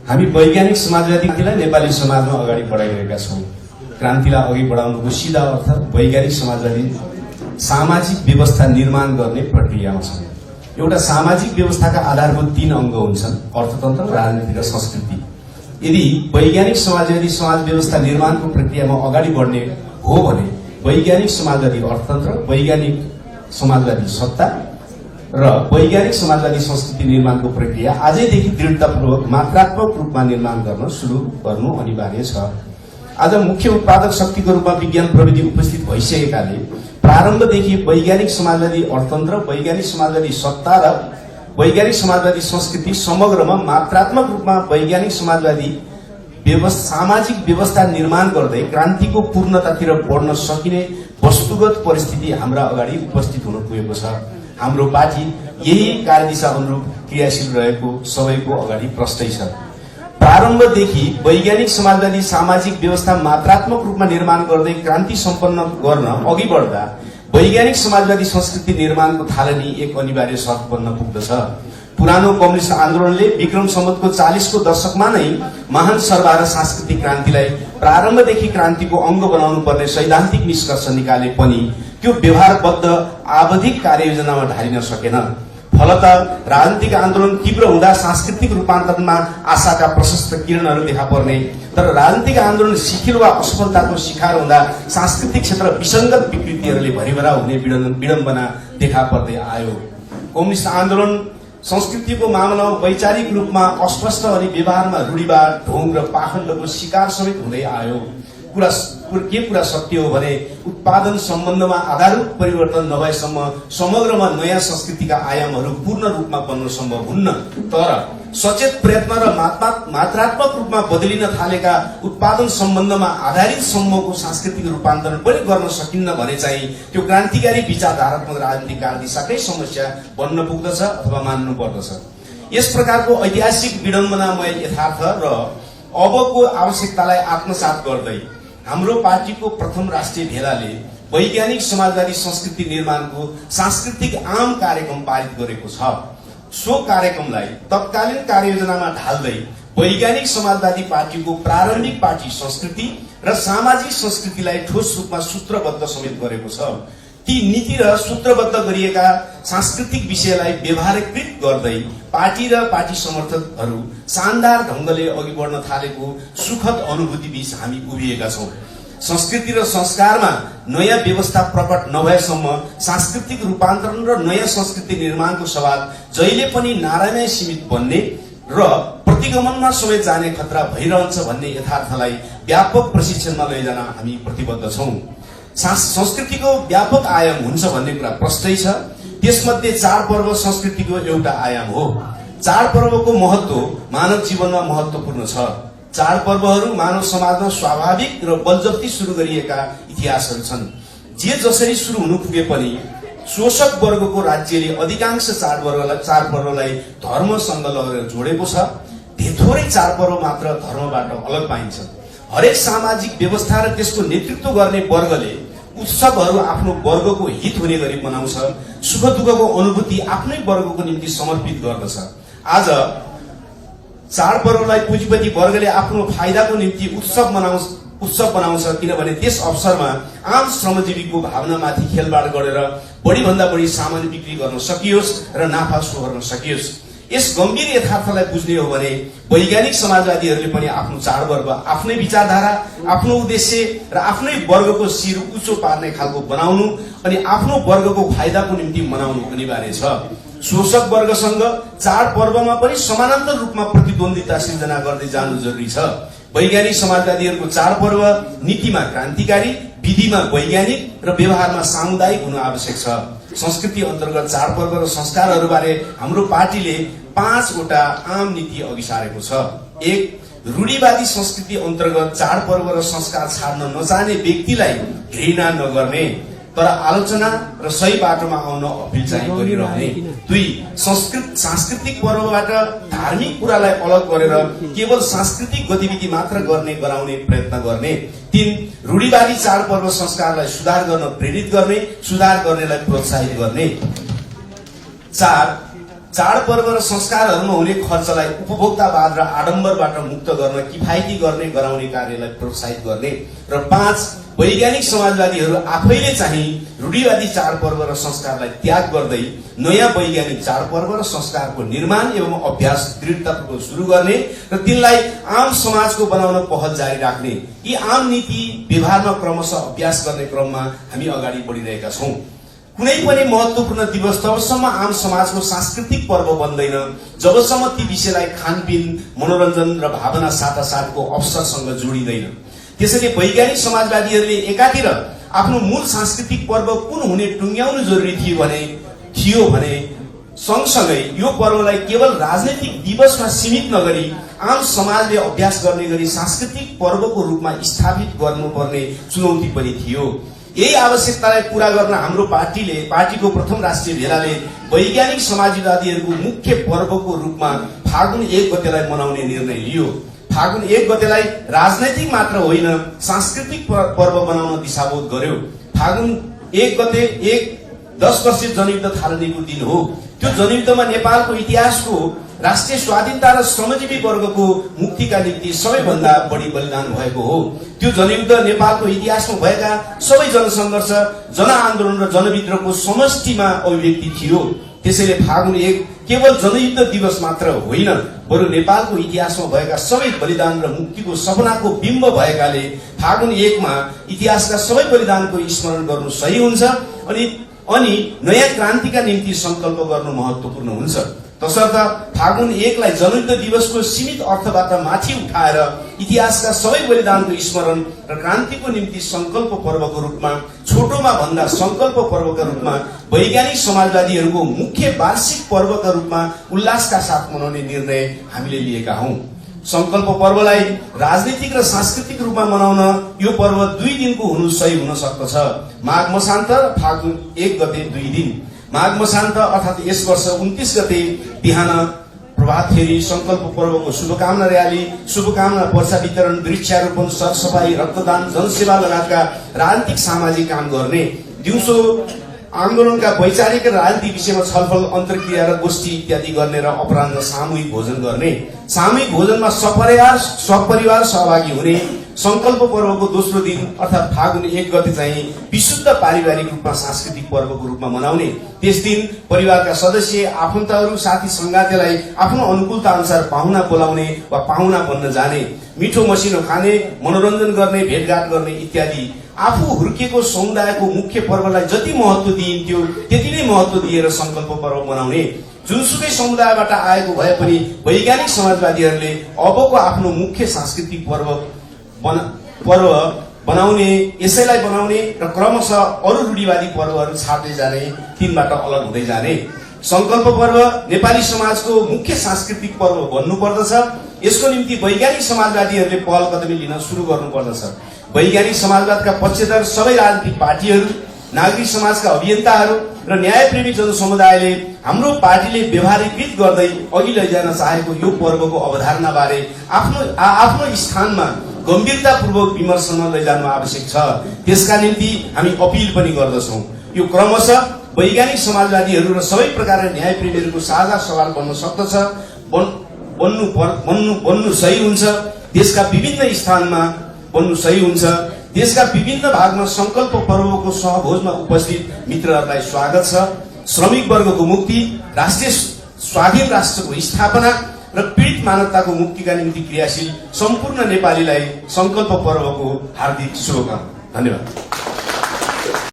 हामी वैज्ञानिक समाजवादीलाई नेपाली समाजमा अगाडि बढाइरहेका छौं। क्रान्तिलाई अघि बढाउनुको सिधा अर्थ वैज्ञानिक समाजवादी सामाजिक व्यवस्था निर्माण गर्ने प्रक्रियामा छ। एउटा सामाजिक व्यवस्थाका आधारभूत 3 अंग हुन्छन्: अर्थतन्त्र, राजनीति र संस्कृति। यदि वैज्ञानिक समाजवादी समाज व्यवस्था निर्माणको प्रक्रियामा अगाडि बढ्ने हो भने वैज्ञानिक समाजवादी अर्थतन्त्र, वैज्ञानिक समाजवादी सत्ता र वैज्ञानिक समाजवादी संस्कृति निर्माणको प्रक्रिया आजैदेखि दृढतापूर्वक मात्रात्मक रूपमा निर्माण गर्न सुरु गर्नु अनिवार्य छ। आज मुख्य उत्पादक शक्तिको रूपमा विज्ञान प्रविधि उपस्थित भइसकेकाले प्रारम्भदेखि वैज्ञानिक समाजवादी अर्थतन्त्र, वैज्ञानिक समाजवादी सत्ता र वैज्ञानिक समाजवादी संस्कृति समग्रमा मात्रात्मक रूपमा वैज्ञानिक समाजवादी सामाजिक व्यवस्था निर्माण गर्दै क्रान्तिको पूर्णतातिर बढ्न सकिने वस्तुगत परिस्थिति हाम्रा अगाडि उपस्थित हुन पुगेको छ। हाम्रो पार्टी यही कार्यदिशा अनुरूप क्रियाशील रहेको सबैको अगाडि प्रष्टै छ। प्रारम्भदेखि वैज्ञानिक समाजवादी सामाजिक व्यवस्था मात्रात्मक रूपमा निर्माण गर्दै क्रान्ति सम्पन्न गर्न अघि बढ्दा वैज्ञानिक समाजवादी संस्कृति निर्माणको थालनी एक अनिवार्य शर्त बन्न पुग्दछ। पुरानो कम्युनिस्ट आन्दोलनले विक्रम सम्वतको 40 को दशकमा नै महान सर्वहारा सांस्कृतिक क्रान्तिलाई प्रारम्भदेखि क्रान्तिको अंग बनाउनु पर्ने सैद्धान्तिक निष्कर्ष निकाले पनि त्यो व्यवहारबद्ध आवधिक कार्ययोजनामा ढालिन सकेन। फलत राजनीतिक आन्दोलन तीव्र हुँदा सांस्कृतिक रूपान्तरणमा आशाका प्रशस्त किरणहरू देखा पर्ने, तर राजनीतिक आन्दोलन शिथिल वा असफलताको शिकार हुँदा सांस्कृतिक क्षेत्र विसङ्गत विकृतिहरूले भरिभरा हुने विडम्बना देखा पर्दै आयो। कम्युनिस्ट आन्दोलन संस्कृतिको मामलामा वैचारिक रूपमा अस्पष्ट अनि व्यवहारमा रूढिवाद, ढोंग र पाखण्डको शिकार समेत हुँदै आयो। कुरा सत्य हो भने उत्पादन सम्बन्धमा आधारभूत परिवर्तन नभएसम्म समग्रमा नयाँ संस्कृतिका आयामहरू पूर्ण रूपमा बन्न सम्भव हुन्न। तर सचेत प्रयत्न र मात्रात्मक रूपमा बदलिन थालेका उत्पादन सम्बन्धमा आधारित सम्मको सांस्कृतिक रूपान्तरण पनि गर्न सकिन्न भने चाहिँ त्यो क्रान्तिकारी विचारधारात्मक राजनीतिक कार्यदिशाकै समस्या बन्न पुग्दछ अथवा मान्नु पर्दछ। यस प्रकारको ऐतिहासिक विडम्बनामय यथार्थ र अबको आवश्यकतालाई आत्मसात गर्दै हाम्रो पार्टीको प्रथम राष्ट्रिय भेलाले वैज्ञानिक समाजवादी संस्कृति निर्माणको सांस्कृतिक आम कार्यक्रम पारित गरेको छ। सो कार्यक्रमलाई तत्कालीन कार्ययोजनामा ढाल्दै वैज्ञानिक समाजवादी पार्टीको प्रारम्भिक पार्टी संस्कृति र सामाजिक संस्कृतिलाई ठोस रूपमा सूत्रबद्ध समेत गरेको छ। ती नीति र सूत्रबद्ध गरिएका सांस्कृतिक विषयलाई व्यवहारिकृत गर्दै पार्टी र पार्टी समर्थकहरू शानदार ढंगले अघि बढ्न थालेको सुखद अनुभूति बीच हामी उभिएका छौं। संस्कृति र संस्कारमा नयाँ व्यवस्था प्रकट नभएसम्म सांस्कृतिक रूपान्तरण र नयाँ संस्कृति निर्माणको सवाल जहिले पनि नारामै सीमित बन्ने र प्रतिगमनमा समेत जाने खतरा भइरहन्छ भन्ने यथार्थलाई व्यापक प्रशिक्षणमा लैजान हामी प्रतिबद्ध छौं। संस्कृतिको व्यापक आयाम हुन्छ भन्ने कुरा प्रष्टै छ। त्यसमध्ये चाडपर्व संस्कृतिको एउटा आयाम हो। चाडपर्वको महत्व मानव जीवनमा महत्वपूर्ण छ। चाडपर्वहरू मानव समाजमा स्वाभाविक र बलजफ्ती सुरु गरिएका इतिहासहरू छन्। जे जसरी सुरु हुनु पुगे पनि शोषक वर्गको राज्यले अधिकांश चाडपर्वलाई धर्मसँग लगेर जोडेको छ। थोरै चाडपर्व मात्र धर्मबाट अलग पाइन्छ। हरेक सामाजिक व्यवस्था र त्यसको नेतृत्व गर्ने वर्गले उत्सवहरू आफ्नो वर्गको हित हुने गरी मनाउँछ। सुख दुःखको अनुभूति आफ्नै वर्गको निम्ति समर्पित गर्दछ। आज चाडपर्वलाई पुँजीपति वर्गले आफ्नो फाइदाको निम्ति उत्सव बनाउँछ, किनभने त्यस अवसरमा आम श्रमजीवीको भावनामाथि खेलवाड गरेर बढीभन्दा बढी सामान बिक्री गर्न सकियोस् र नाफा सोहोर्न सकियोस्। यस गम्भीर यथार्थलाई बुझ्ने हो भने वैज्ञानिक समाजवादीहरूले पनि आफ्नो चाडपर्व आफ्नै विचारधारा, आफ्नो उद्देश्य र आफ्नै वर्गको शिर उच्चो पार्ने खालको बनाउनु अनि आफ्नो वर्गको फाइदाको निम्ति मनाउनु अनिवार्य छ। शोषक वर्गसँग चाडपर्वमा पनि समानान्तर रूपमा प्रतिद्वन्दिता सिर्जना गर्दै जानु जरुरी छ। वैज्ञानिक समाजवादीहरूको चाडपर्व नीतिमा क्रान्तिकारी, विधिमा वैज्ञानिक र व्यवहारमा सामुदायिक हुनु आवश्यक छ। संस्कृति अन्तर्गत चाडपर्व र संस्कारहरूबारे हाम्रो पार्टीले 5 वटा आम नीति अघि सारेको छ। 1. रूढिवादी संस्कृति अन्तर्गत चाडपर्व र संस्कार छाड्न नचाहने व्यक्तिलाई घृणा नगर्ने, तर आलोचना र सही बाटोमा आउन अपिल चाहिँ गरिरहने। 2. सांस्कृतिक पर्वबाट धार्मिक कुरालाई अलग गरेर केवल सांस्कृतिक गतिविधि मात्र गराउने प्रयत्न गर्ने। 3. रूढिवादी चाडपर्व संस्कारलाई सुधार गर्न प्रेरित गर्ने, सुधार गर्नेलाई प्रोत्साहित गर्ने। 4. चाडपर्व र संस्कारहरूमा हुने खर्चलाई उपभोक्तावाद र आडम्बरबाट मुक्त गर्न किफायती गर्ने गराउने कार्यलाई प्रोत्साहित गर्ने र 5 वैज्ञानिक समाजवादीहरू आफैले चाहिँ रूढिवादी चाडपर्व र संस्कारलाई त्याग गर्दै नयाँ वैज्ञानिक चाडपर्व र संस्कारको निर्माण एवं अभ्यास दृढतापूर्वक सुरु गर्ने र तिनलाई आम समाजको बनाउन पहल जारी राख्ने यी आम नीति व्यवहारमा क्रमशः अभ्यास गर्ने क्रममा हामी अगाडि बढिरहेका छौं। कुनै पनि महत्त्वपूर्ण दिवस तबसम्म आम समाजको सांस्कृतिक पर्व बन्दैन जबसम्म ती विषयलाई खानपिन मनोरञ्जन र भावना साटासाटको अवसरसँग जोडिँदैन। त्यसैले वैज्ञानिक समाजवादीहरूले एकातिर आफ्नो मूल सांस्कृतिक पर्व कुन हुने टुङ्ग्याउनु जरुरी थियो भने सँगसँगै यो पर्वलाई केवल राजनैतिक दिवसमा सीमित नगरी आम समाजले अभ्यास गर्ने गरी सांस्कृतिक पर्वको रूपमा स्थापित गर्नुपर्ने चुनौती पनि थियो। यही आवश्यकतालाई पूरा गर्न हाम्रो पार्टीको प्रथम राष्ट्रिय भेलाले वैज्ञानिक समाजवादीहरूको मुख्य पर्वको रूपमा फागुन 1 गतेलाई मनाउने निर्णय लियो। फागुन 1 गतेलाई राजनैतिक मात्र होइन सांस्कृतिक पर्व बनाउन दिशाबोध गर्यो। फागुन 1 गते 10 वर्षीय जनयुद्ध थालनीको दिन हो। त्यो जनयुद्धमा नेपालको इतिहासको राष्ट्रिय स्वाधीनता र श्रमजीवी वर्गको मुक्तिका निम्ति सबैभन्दा बढी बलिदान भएको हो। त्यो जनयुद्ध नेपालको इतिहासमा भएका सबै जनसङ्घर्ष जनआन्दोलन र जनविद्रोहको समष्टिमा अभिव्यक्ति थियो। त्यसैले फागुन 1 केवल जनयुद्ध दिवस मात्र होइन बरु नेपालको इतिहासमा भएका सबै बलिदान र मुक्तिको सपनाको बिम्ब भएकाले फागुन 1 मा इतिहासका सबै बलिदानको स्मरण गर्नु सही हुन्छ अनि नयाँ क्रान्तिका निम्ति संकल्प गर्नु महत्त्वपूर्ण हुन्छ। तसर्थ फागुन 1 लाई जनयुद्ध दिवसको सीमित अर्थबाट माथि उठाएर इतिहासका सबै बलिदानको स्मरण र क्रान्तिको निम्ति संकल्प पर्वको रूपमा छोटोमा भन्दा संकल्प पर्वका रूपमा वैज्ञानिक समाजवादीहरूको मुख्य वार्षिक पर्वका रूपमा उल्लासका साथ मनाउने निर्णय हामीले लिएका हौं। संकल्प पर्वलाई राजनीतिक र सांस्कृतिक रूपमा मनाउन यो पर्व 2 दिनको हुनु सही हुन सक्दछ। माघ मसान्त फागुन 1 गते 2 दिन। माघ मसान्त अर्थात् यस वर्ष 29 गते बिहान प्रभात फेरी संकल्प पर्वको शुभकामना र्याली शुभकामना वर्षा वितरण वृक्षारोपण सरसफाई रक्तदान जनसेवा लगायतका राजनीतिक सामाजिक काम गर्ने दिउँसो आन्दोलनका वैचारिक र राजनीतिक विषयमा छलफल अन्तर्क्रिया र गोष्ठी इत्यादि गर्ने र अपराह्न सामूहिक भोजन गर्ने। सामूहिक भोजनमा सपरिवार सहभागी हुने। संकल्प पर्वको दोस्रो दिन अर्थात् फागुन 1 गते चाहिँ विशुद्ध पारिवारिक रूपमा सांस्कृतिक पर्वको रूपमा मनाउने। त्यस दिन परिवारका सदस्य आफन्तहरू साथी संगातीलाई आफ्नो अनुकूलता अनुसार पाहुना बोलाउने वा पाहुना बन्न जाने। मिठो मसिनो खाने मनोरञ्जन गर्ने भेटघाट गर्ने इत्यादि। आफू हुर्किएको समुदायको मुख्य पर्वलाई जति महत्त्व दिइन्थ्यो त्यति नै महत्त्व दिएर संकल्प पर्व मनाउने। जुनसुकै समुदायबाट आएको भए पनि वैज्ञानिक समाजवादीहरूले अबको आफ्नो मुख्य सांस्कृतिक पर्व बनाउने यसैलाई बनाउने र क्रमशः अरू रूढिवादी पर्वहरू छाड्दै जाने तिनबाट अलग हुँदै जाने। संकल्प पर्व नेपाली समाजको मुख्य सांस्कृतिक पर्व बन्नु पर्दछ। यसको निम्ति वैज्ञानिक समाजवादीहरूले पहल कदमी लिन सुरु गर्नु पर्दछ। वैज्ञानिक समाजवादका पक्षधर सबै राजनीतिक पार्टीहरू नागरिक समाजका अभियन्ताहरू र न्यायप्रेमी जनसमुदायले हाम्रो पार्टीले व्यवहारीकृत गर्दै अघि लैजान चाहेको यो पर्वको अवधारणा बारे आफ्नो स्थानमा गम्भीरतापूर्वक विमर्शमा लैजानु आवश्यक छ। त्यसका निम्ति हामी अपील पनि गर्दछौं। यो क्रमशः वैज्ञानिक समाजवादीहरू र सबै प्रकारका न्यायप्रेमीहरूको साझा सवाल बन्न सक्दछ। बन्नु सही हुन्छ। देशका विभिन्न स्थानमा बन्नु सही हुन्छ। देशका विभिन्न भागमा संकल्प पर्वको सहभोजमा उपस्थित मित्रहरूलाई स्वागत छ। श्रमिक वर्गको मुक्ति राष्ट्रिय स्वाधीन राष्ट्रको स्थापना र पीडित मानवताको मुक्तिका निम्ति क्रियाशील सम्पूर्ण नेपालीलाई संकल्प पर्वको हार्दिक शुभकामना। धन्यवाद।